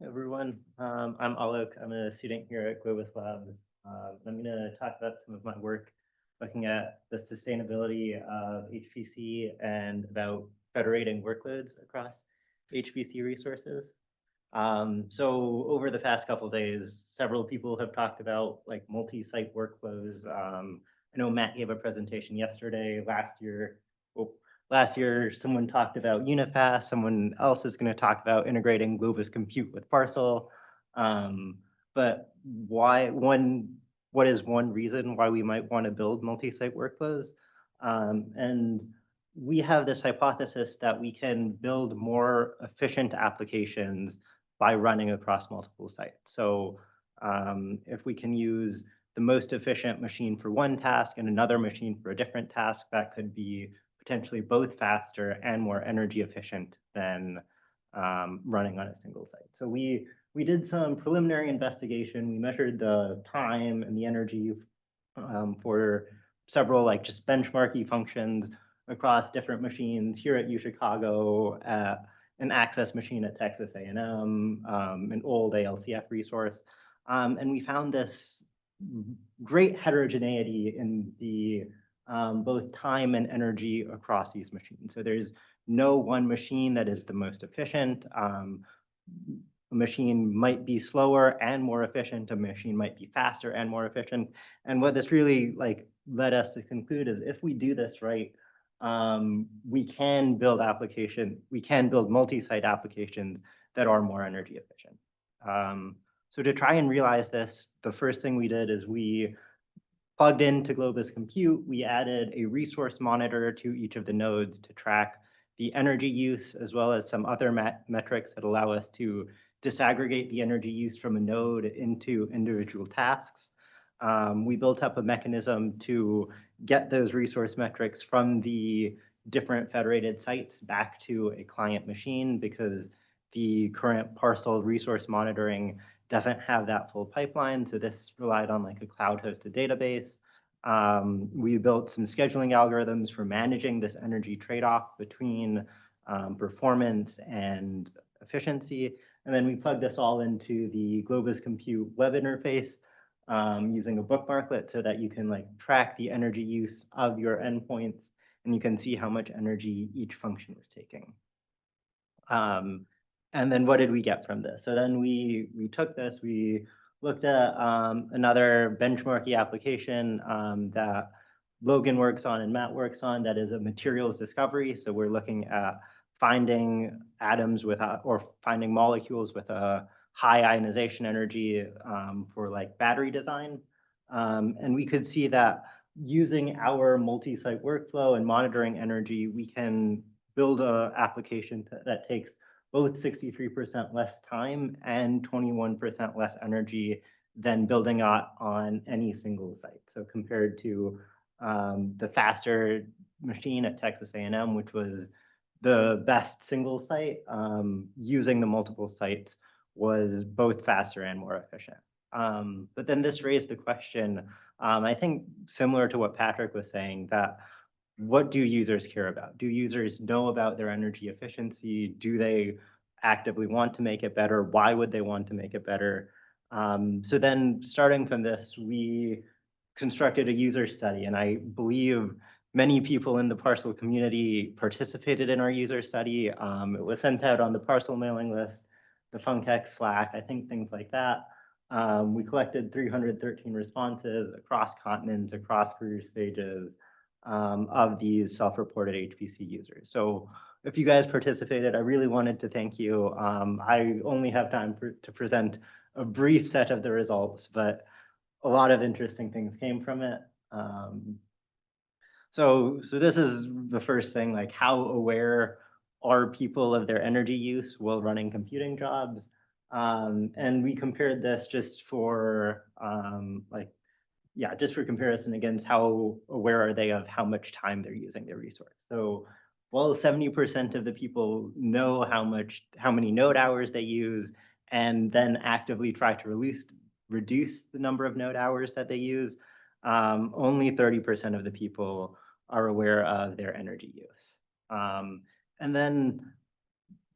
Everyone. I'm Alok. I'm a student here at Globus Labs. I'm going to talk about some of my work looking at the sustainability of HPC and about federating workloads across HPC resources. So over the past couple of days, several people have talked about like multi-site workflows. I know Matt gave a presentation yesterday. Well, last year someone talked about Unifast. Someone else is going to talk about integrating Globus Compute with Parcel. Um, but why one? What is one reason why we might want to build multi-site workflows? And we have this hypothesis that we can build more efficient applications by running across multiple sites. So if we can use the most efficient machine for one task and another machine for a different task, that could be potentially both faster and more energy efficient than running on a single site. So we did some preliminary investigation. We measured the time and the energy for several like just benchmarky functions across different machines here at UChicago, an access machine at Texas A&M, an old ALCF resource. And we found this great heterogeneity in the both time and energy across these machines. So there's no one machine that is the most efficient. A machine might be slower and more efficient. A machine might be faster and more efficient. And what this really like led us to conclude is if we do this right, we can build multi-site applications that are more energy efficient. So to try and realize this, the first thing we did is we plugged into Globus Compute. We added a resource monitor to each of the nodes to track the energy use, as well as some other metrics that allow us to disaggregate the energy use from a node into individual tasks. We built up a mechanism to get those resource metrics from the different federated sites back to a client machine because the current parcel resource monitoring doesn't have that full pipeline. So this relied on like a cloud hosted database. We built some scheduling algorithms for managing this energy trade-off between performance and efficiency. And then we plugged this all into the Globus Compute web interface using a bookmarklet so that you can like track the energy use of your endpoints and you can see how much energy each function is taking. And then what did we get from this? So then we took this, we looked at another benchmarky application that Logan works on and Matt works on that is a materials discovery. So we're looking at finding atoms with or finding molecules with a high ionization energy for like battery design. And we could see that using our multi-site workflow and monitoring energy, we can build an application that takes both 63% less time and 21% less energy than building on any single site. So compared to the faster machine at Texas A&M, which was the best single site, using the multiple sites was both faster and more efficient. But then this raised the question, I think similar to what Patrick was saying, that what do users care about? Do users know about their energy efficiency? Do they actively want to make it better? Why would they want to make it better? So then starting from this, we constructed a user study, and I believe many people in the Parcel community participated in our user study. It was sent out on the Parcel mailing list, the Funkex Slack, I think things like that. We collected 313 responses across continents, across career stages of these self-reported HPC users. So if you guys participated, I really wanted to thank you. I only have time to present a brief set of the results, but a lot of interesting things came from it. So this is the first thing, like how aware are people of their energy use while running computing jobs? And we compared this just for just for comparison against how aware are they of how much time they're using their resource. So while 70% of the people know how many node hours they use and then actively try to reduce the number of node hours that they use, only 30% of the people are aware of their energy use. And then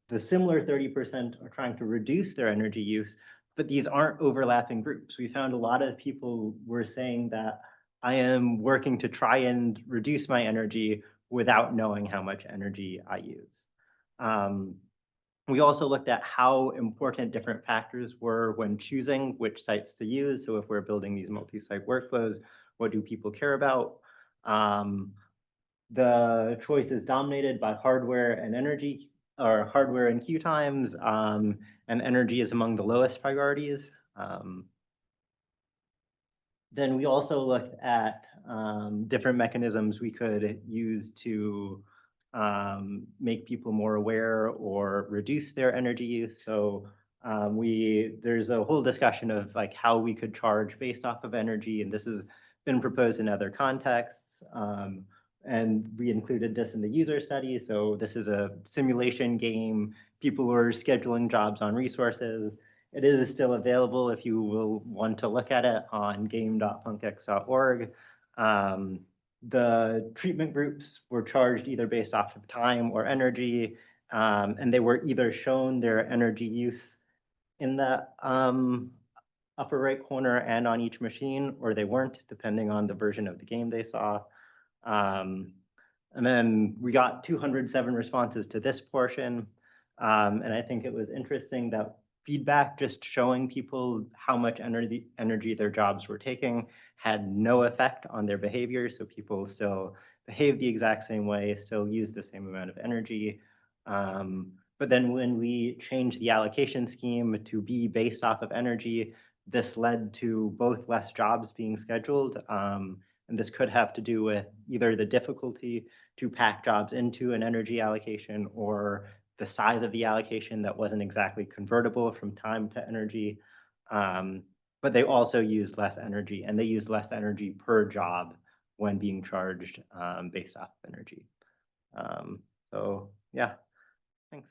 The similar 30% are trying to reduce their energy use, but these aren't overlapping groups. We found a lot of people were saying that I am working to try and reduce my energy without knowing how much energy I use. Um, we also looked at how important different factors were when choosing which sites to use. So if we're building these multi-site workflows, what do people care about? Um, the choice is dominated by hardware and energy, or hardware and queue times, and energy is among the lowest priorities. Then we also looked at different mechanisms we could use to make people more aware or reduce their energy use. So there's a whole discussion of like how we could charge based off of energy, and this has been proposed in other contexts. And we included this in the user study. So this is a simulation game. People were scheduling jobs on resources. It is still available if you will want to look at it on game.punkx.org. The treatment groups were charged either based off of time or energy, and they were either shown their energy use in the upper right corner and on each machine, or they weren't, depending on the version of the game they saw. Um, and then we got 207 responses to this portion. And I think it was interesting that feedback just showing people how much energy their jobs were taking had no effect on their behavior. So people still behave the exact same way, still use the same amount of energy. But then when we changed the allocation scheme to be based off of energy, this led to both less jobs being scheduled, and this could have to do with either the difficulty to pack jobs into an energy allocation or the size of the allocation that wasn't exactly convertible from time to energy. But they also use less energy, and they use less energy per job when being charged based off of energy. So yeah, thanks.